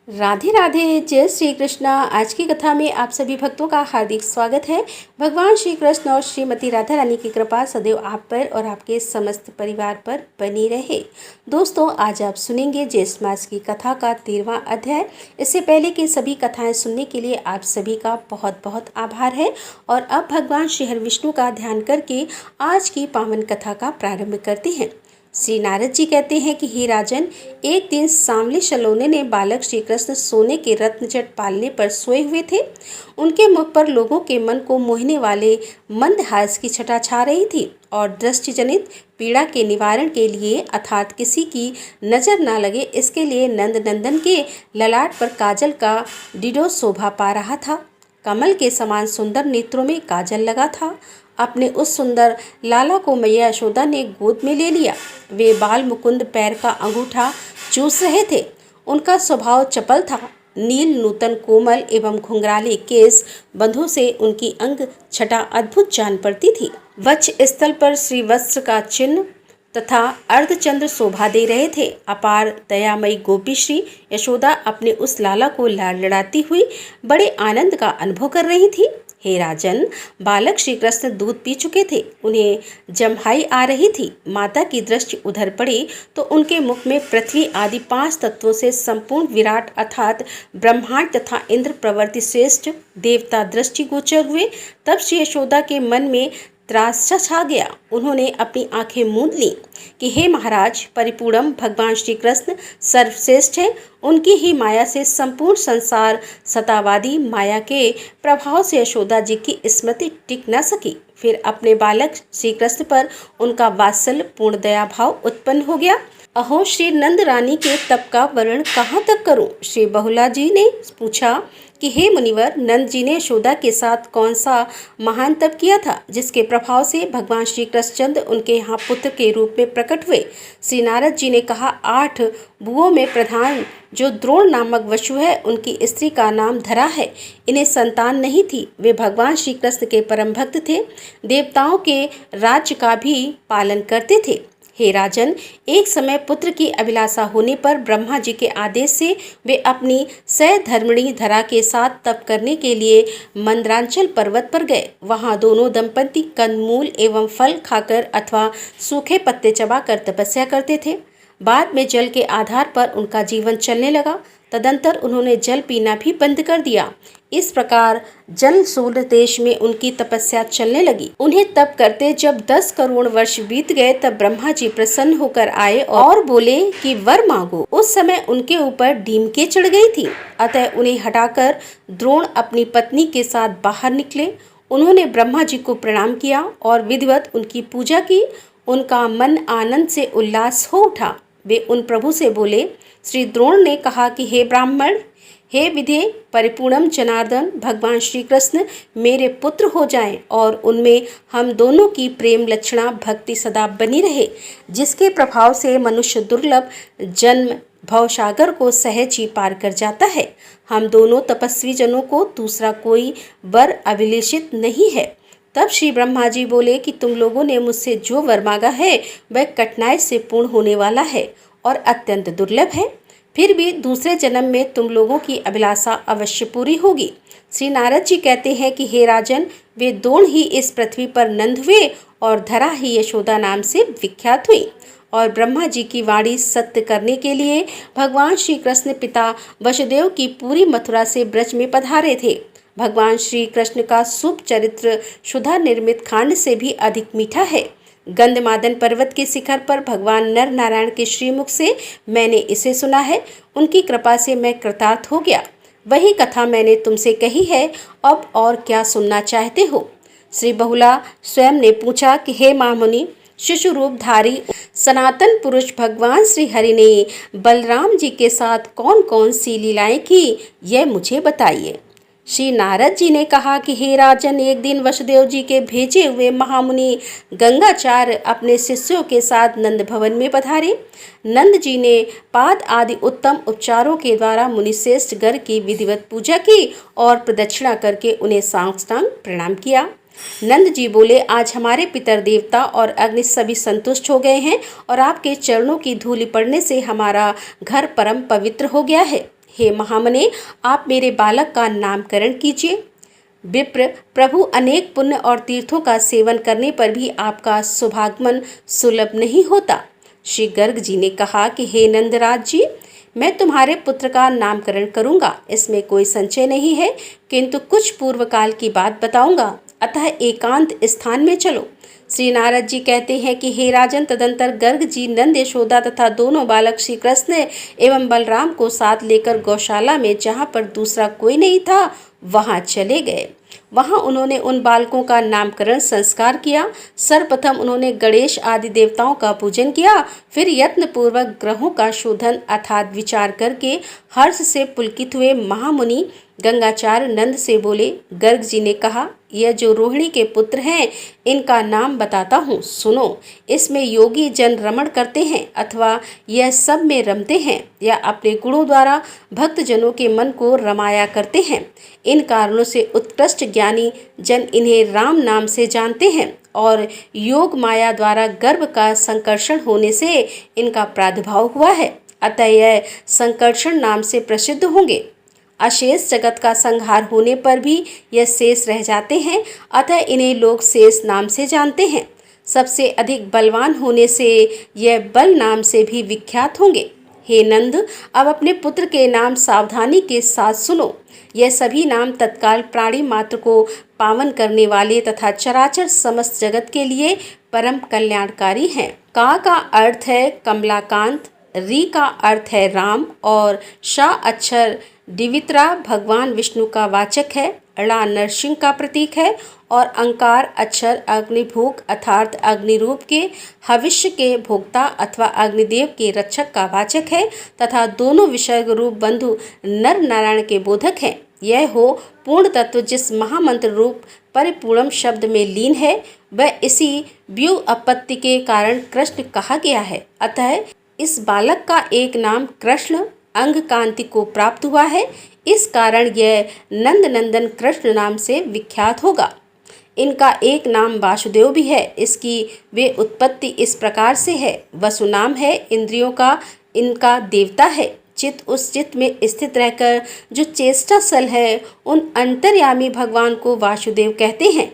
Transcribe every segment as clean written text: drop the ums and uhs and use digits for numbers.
राधे राधे, जय श्री कृष्णा। आज की कथा में आप सभी भक्तों का हार्दिक स्वागत है। भगवान श्री कृष्ण और श्रीमती राधा रानी की कृपा सदैव आप पर और आपके समस्त परिवार पर बनी रहे। दोस्तों, आज आप सुनेंगे ज्येष्ठ मास की कथा का 13वां अध्याय। इससे पहले कि सभी कथाएं सुनने के लिए आप सभी का बहुत बहुत आभार है। और अब भगवान श्री हरि विष्णु का ध्यान करके आज की पावन कथा का प्रारंभ करते हैं। श्री नारद जी कहते हैं कि हे राजन, एक दिन सांवले सलोने ने बालक श्री कृष्ण सोने के रत्नजट पालने पर सोए हुए थे। उनके मुख पर लोगों के मन को मोहने वाले मंदहास की छटा छा रही थी और दृष्टि जनित पीड़ा के निवारण के लिए अर्थात किसी की नजर ना लगे इसके लिए नंद नंदन के ललाट पर काजल का डिडो शोभा पा रहा था। कमल के समान सुंदर नेत्रों में काजल लगा था। अपने उस सुंदर लाला को मैया यशोदा ने गोद में ले लिया। वे बाल मुकुंद पैर का अंगूठा चूस रहे थे। उनका स्वभाव चपल था। नील नूतन कोमल एवं घुंघराले केस बंधों से उनकी अंग छटा अद्भुत जान पड़ती थी। वक्ष स्थल पर श्री वस्त्र का चिन्ह तथा अर्धचंद्र शोभा दे रहे थे। अपार दयामयी गोपी श्री यशोदा अपने उस लाला को लाड़ लड़ाती हुई बड़े आनंद का अनुभव कर रही थी। हे राजन, बालक श्री कृष्ण दूध पी चुके थे। उन्हें जम्हाई आ रही थी। माता की दृष्टि उधर पड़ी तो उनके मुख में पृथ्वी आदि 5 तत्वों से संपूर्ण विराट अर्थात ब्रह्मांड तथा इंद्र प्रवर्ति श्रेष्ठ देवता दृष्टि गोचर हुए। तब श्री यशोदा के मन में त्रासचा छा गया। उन्होंने अपनी आंखें मूंद ली कि हे महाराज, परिपूर्णम भगवान श्री कृष्ण सर्वश्रेष्ठ है। उनकी ही माया से संपूर्ण संसार सतावादी माया के प्रभाव से यशोदा जी की स्मृति टिक न सकी। फिर अपने बालक श्री कृष्ण पर उनका वात्सल्य पूर्ण दया भाव उत्पन्न हो गया। अहो, श्री नंद रानी के तप का वर्णन कहाँ तक करूं? श्री बहुला जी ने पूछा कि हे मुनिवर, नंद जी ने यशोदा के साथ कौन सा महान तप किया था जिसके प्रभाव से भगवान श्री कृष्णचंद्र उनके यहाँ पुत्र के रूप में प्रकट हुए? श्री नारद जी ने कहा, 8 बुओं में प्रधान जो द्रोण नामक वसु है, उनकी स्त्री का नाम धरा है। इन्हें संतान नहीं थी। वे भगवान श्री कृष्ण के परम भक्त थे। देवताओं के राज्य का भी पालन करते थे। हे राजन, एक समय पुत्र की अभिलाषा होने पर ब्रह्मा जी के आदेश से वे अपनी सहधर्मिणी धरा के साथ तप करने के लिए मंदरांचल पर्वत पर गए। वहां दोनों दंपति कंदमूल एवं फल खाकर अथवा सूखे पत्ते चबाकर तपस्या करते थे। बाद में जल के आधार पर उनका जीवन चलने लगा। तदंतर उन्होंने जल पीना भी बंद कर दिया। इस प्रकार जल शून्य देश में उनकी तपस्या चलने लगी। उन्हें तप करते जब 10 करोड़ वर्ष बीत गए तब ब्रह्मा जी प्रसन्न होकर आए और बोले कि वर मांगो। उस समय उनके ऊपर डीमके चढ़ गई थी। अतः उन्हें हटाकर द्रोण अपनी पत्नी के साथ बाहर निकले। उन्होंने ब्रह्मा जी को प्रणाम किया और विधिवत उनकी पूजा की। उनका मन आनंद से उल्लास हो उठा। वे उन प्रभु से बोले। श्री द्रोण ने कहा कि हे ब्राह्मण, हे विधे परिपूर्णम जनार्दन, भगवान श्री कृष्ण मेरे पुत्र हो जाएं और उनमें हम दोनों की प्रेम लक्षणा भक्ति सदा बनी रहे, जिसके प्रभाव से मनुष्य दुर्लभ जन्म भवसागर को सहज ही पार कर जाता है। हम दोनों तपस्वी जनों को दूसरा कोई वर अभिलेषित नहीं है। तब श्री ब्रह्मा जी बोले कि तुम लोगों ने मुझसे जो वर मांगा है वह कठिनाई से पूर्ण होने वाला है और अत्यंत दुर्लभ है। फिर भी दूसरे जन्म में तुम लोगों की अभिलाषा अवश्य पूरी होगी। श्री नारद जी कहते हैं कि हे राजन, वे दोनों ही इस पृथ्वी पर नंद हुए और धरा ही यशोदा नाम से विख्यात हुई। और ब्रह्मा जी की वाणी सत्य करने के लिए भगवान श्री कृष्ण पिता वसुदेव की पूरी मथुरा से ब्रज में पधारे थे। भगवान श्री कृष्ण का शुभ चरित्र सुधा निर्मित खांड से भी अधिक मीठा है। गंधमादन पर्वत के शिखर पर भगवान नर नारायण के श्रीमुख से मैंने इसे सुना है। उनकी कृपा से मैं कृतार्थ हो गया। वही कथा मैंने तुमसे कही है। अब और क्या सुनना चाहते हो? श्री बहुला स्वयं ने पूछा कि हे महामुनि, शिशु रूपधारी सनातन पुरुष भगवान श्री हरि ने बलराम जी के साथ कौन कौन सी लीलाएं की, यह मुझे बताइए। श्री नारद जी ने कहा कि हे राजन, एक दिन वसुदेव जी के भेजे हुए महामुनि गंगाचार्य अपने शिष्यों के साथ नंद भवन में पधारे। नंद जी ने पाद आदि उत्तम उपचारों के द्वारा मुनिश्रेष्ठ गर की विधिवत पूजा की और प्रदक्षिणा करके उन्हें साष्टांग प्रणाम किया। नंद जी बोले, आज हमारे पितर देवता और अग्नि सभी संतुष्ट हो गए हैं और आपके चरणों की धूलि पड़ने से हमारा घर परम पवित्र हो गया है। हे महामने, आप मेरे बालक का नामकरण कीजिए। विप्र, प्रभु अनेक पुण्य और तीर्थों का सेवन करने पर भी आपका शुभागमन सुलभ नहीं होता। श्री गर्ग जी ने कहा कि हे नंदराज जी, मैं तुम्हारे पुत्र का नामकरण करूंगा, इसमें कोई संशय नहीं है, किंतु कुछ पूर्व काल की बात बताऊंगा, अतः एकांत स्थान में चलो। श्री नारद जी कहते हैं कि हे राजन, तदंतर गर्ग जी नंद, यशोदा तथा दोनों बालक श्री कृष्ण एवं बलराम को साथ लेकर गौशाला में, जहाँ पर दूसरा कोई नहीं था, वहाँ चले गए। वहाँ उन्होंने उन बालकों का नामकरण संस्कार किया। सर्वप्रथम उन्होंने गणेश आदि देवताओं का पूजन किया, फिर यत्न पूर्वक ग्रहों का शोधन अर्थात विचार करके हर्ष से पुलकित हुए महामुनि गंगाचार्य नंद से बोले। गर्ग जी ने कहा, यह जो रोहिणी के पुत्र हैं, इनका नाम बताता हूँ, सुनो। इसमें योगी जन रमण करते हैं अथवा यह सब में रमते हैं या अपने गुणों द्वारा भक्त जनों के मन को रमाया करते हैं। इन कारणों से उत्कृष्ट ज्ञानी जन इन्हें राम नाम से जानते हैं और योग माया द्वारा गर्भ का संकर्षण होने से इनका प्रादुर्भाव हुआ है, अतः यह संकर्षण नाम से प्रसिद्ध होंगे। अशेष जगत का संहार होने पर भी यह शेष रह जाते हैं, अतः इन्हें लोग शेष नाम से जानते हैं। सबसे अधिक बलवान होने से यह बल नाम से भी विख्यात होंगे। हे नंद, अब अपने पुत्र के नाम सावधानी के साथ सुनो। यह सभी नाम तत्काल प्राणी मात्र को पावन करने वाले तथा चराचर समस्त जगत के लिए परम कल्याणकारी हैं। का अर्थ है कमलाकांत, री का अर्थ है राम और शा अक्षर दिवित्रा भगवान विष्णु का वाचक है, ड़ा नरसिंह का प्रतीक है और अंकार अक्षर अग्निभूक अर्थात अग्निरूप के हविष्य के भोक्ता अथवा अग्निदेव के रक्षक का वाचक है तथा दोनों विसर्ग रूप बंधु नर नारायण के बोधक हैं। यह हो पूर्ण तत्व जिस महामंत्र रूप परिपूर्णम शब्द में लीन है, वह इसी व्युत्पत्ति के कारण कृष्ण कहा गया है। अतः इस बालक का एक नाम कृष्ण अंग कांति को प्राप्त हुआ है, इस कारण यह नंद नंदन कृष्ण नाम से विख्यात होगा। इनका एक नाम वासुदेव भी है। इसकी वे उत्पत्ति इस प्रकार से है। वसु नाम है, इंद्रियों का इनका देवता है। चित्त, उस चित्त में स्थित रहकर जो चेष्टा सल है, उन अंतर्यामी भगवान को वासुदेव कहते हैं।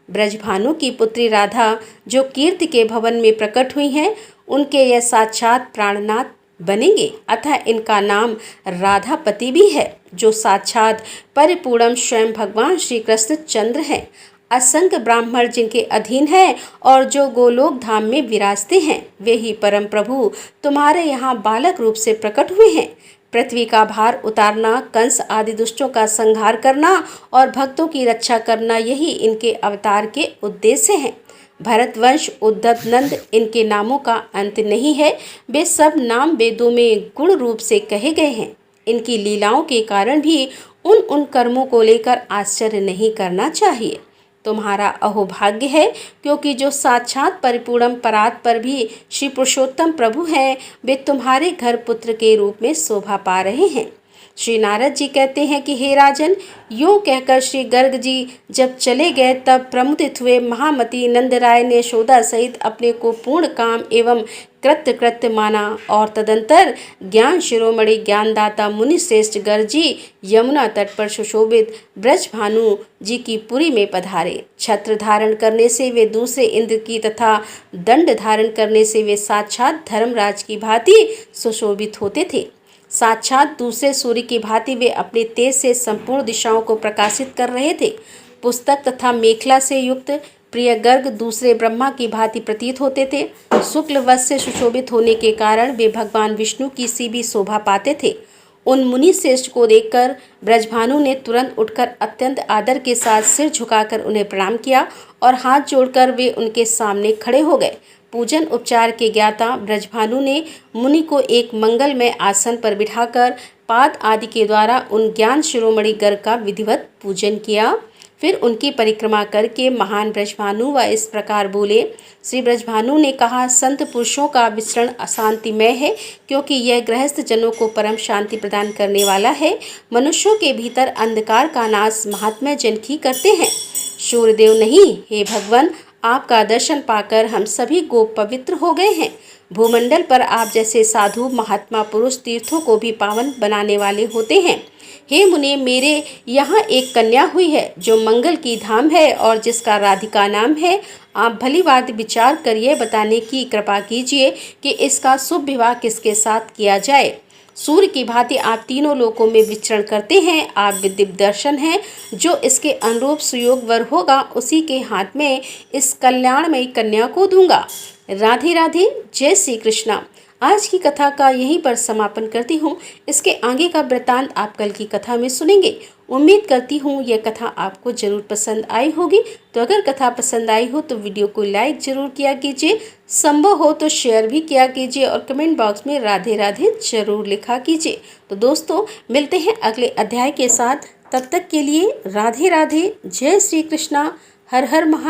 ब्रजभानु की पुत्री राधा जो कीर्ति के भवन में प्रकट हुई हैं, उनके यह साक्षात प्राणनाथ बनेंगे, अतः इनका नाम राधापति भी है, जो साक्षात परिपूर्णम स्वयं भगवान श्री कृष्ण चंद्र हैं। असंख्य ब्राह्मण जिनके अधीन हैं और जो गोलोक धाम में विराजते हैं, वे ही परम प्रभु तुम्हारे यहाँ बालक रूप से प्रकट हुए हैं। पृथ्वी का भार उतारना, कंस आदि दुष्टों का संहार करना और भक्तों की रक्षा करना, यही इनके अवतार के उद्देश्य हैं। भरतवंश, उद्धत, नंद, इनके नामों का अंत नहीं है। वे सब नाम वेदों में गुण रूप से कहे गए हैं। इनकी लीलाओं के कारण भी उन कर्मों को लेकर आश्चर्य नहीं करना चाहिए। तुम्हारा अहोभाग्य है, क्योंकि जो साक्षात परिपूर्णम परात पर भी श्री पुरुषोत्तम प्रभु हैं, वे तुम्हारे घर पुत्र के रूप में शोभा पा रहे हैं। श्री नारद जी कहते हैं कि हे राजन, यूँ कहकर श्री गर्ग जी जब चले गए, तब प्रमुदित हुए महामती नंदराय ने यशोदा सहित अपने को पूर्ण काम एवं कृत्य माना और तदंतर ज्ञान शिरोमणि ज्ञानदाता मुनि श्रेष्ठ गर्ग जी यमुना तट पर सुशोभित ब्रजभानु जी की पुरी में पधारे। छत्र धारण करने से वे दूसरे इंद्र की तथा दंड धारण करने से वे साक्षात धर्मराज की भांति सुशोभित होते थे। साक्षात दूसरे सूर्य की भांति वे अपने तेज से संपूर्ण दिशाओं को प्रकाशित कर रहे थे। पुस्तक तथा मेखला से युक्त प्रिय गर्ग दूसरे ब्रह्मा की भांति प्रतीत होते थे। शुक्ल वस्त्र से सुशोभित होने के कारण वे भगवान विष्णु की सी भी शोभा पाते थे। उन मुनि श्रेष्ठ को देखकर ब्रजभानु ने तुरंत उठकर अत्यंत आदर के साथ सिर झुकाकर उन्हें प्रणाम किया और हाथ जोड़कर वे उनके सामने खड़े हो गए। पूजन उपचार के ज्ञाता ब्रजभानु ने मुनि को एक मंगलमय आसन पर बिठाकर पाद आदि के द्वारा उन ज्ञान शिरोमणि गर्ग का विधिवत पूजन किया। फिर उनकी परिक्रमा करके महान ब्रजभानु व इस प्रकार बोले। श्री ब्रजभानु ने कहा, संत पुरुषों का विचरण अशांतिमय है, क्योंकि यह गृहस्थ जनों को परम शांति प्रदान करने वाला है। मनुष्यों के भीतर अंधकार का नाश महात्मा जन ही करते हैं, सूर्यदेव नहीं। हे भगवान, आपका दर्शन पाकर हम सभी गोप पवित्र हो गए हैं। भूमंडल पर आप जैसे साधु महात्मा पुरुष तीर्थों को भी पावन बनाने वाले होते हैं। हे मुने, मेरे यहाँ एक कन्या हुई है जो मंगल की धाम है और जिसका राधिका नाम है। आप भली बात विचार कर ये बताने की कृपा कीजिए कि इसका शुभ विवाह किसके साथ किया जाए। सूर्य की भांति आप तीनों लोकों में विचरण करते हैं। आप विदित दर्शन हैं। जो इसके अनुरूप सुयोग वर होगा उसी के हाथ में इस कल्याणमयी कन्या को दूंगा। राधे राधे, जय श्री कृष्णा। आज की कथा का यहीं पर समापन करती हूँ। इसके आगे का वृतांत आप कल की कथा में सुनेंगे। उम्मीद करती हूँ यह कथा आपको जरूर पसंद आई होगी। तो अगर कथा पसंद आई हो तो वीडियो को लाइक जरूर किया कीजिए, संभव हो तो शेयर भी किया कीजिए और कमेंट बॉक्स में राधे राधे जरूर लिखा कीजिए। तो दोस्तों, मिलते हैं अगले अध्याय के साथ। तब तक के लिए राधे राधे, जय श्री कृष्णा, हर हर महादेव।